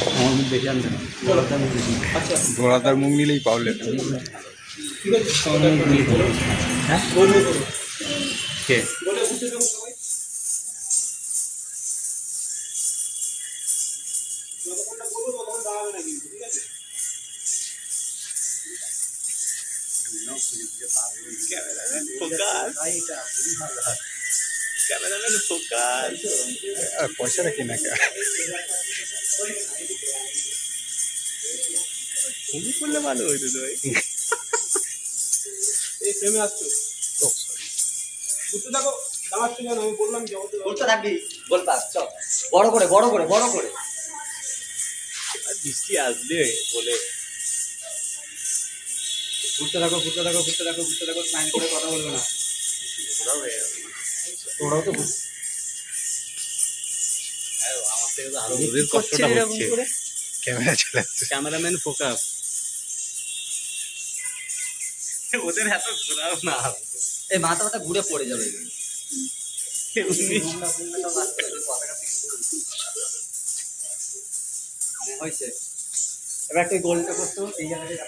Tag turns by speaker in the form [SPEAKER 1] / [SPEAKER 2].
[SPEAKER 1] আমার মুখ দেখে আনবে না,
[SPEAKER 2] ঘোড়াদার মুখ নিলেই পাওলে।
[SPEAKER 1] হ্যাঁ কে
[SPEAKER 2] পয়সা রাখি না কে
[SPEAKER 1] করলে ভালো হইতো তো ভাই। এই ফ্রেমে আসছো তো ঘুরতে থাকো, দাঁড়াচ্ছ কেন? আমি বললাম যে
[SPEAKER 3] ঘুরতে থাকবি, বলতা চল বড় করে বড় করে বড় করে।
[SPEAKER 1] বৃষ্টি আসবে বলে ঘুরতে থাকো ঘুরতে থাকো ঘুরতে থাকো ঘুরতে থাকো, স্নাইন করে কথা বলবে না।
[SPEAKER 3] তোরাও তো
[SPEAKER 1] আমার থেকে তো আরো দূরের কষ্টটা হচ্ছে।
[SPEAKER 2] ক্যামেরা চলে আসছে।
[SPEAKER 1] ক্যামেরাম্যান ফোকাস, ওদের এত ঘোরাও না।
[SPEAKER 3] এই মাথা মাথা ঘুরে পড়ে যাবে হয়েছে। এবার তুই গোলটা করতো এই জায়গাটা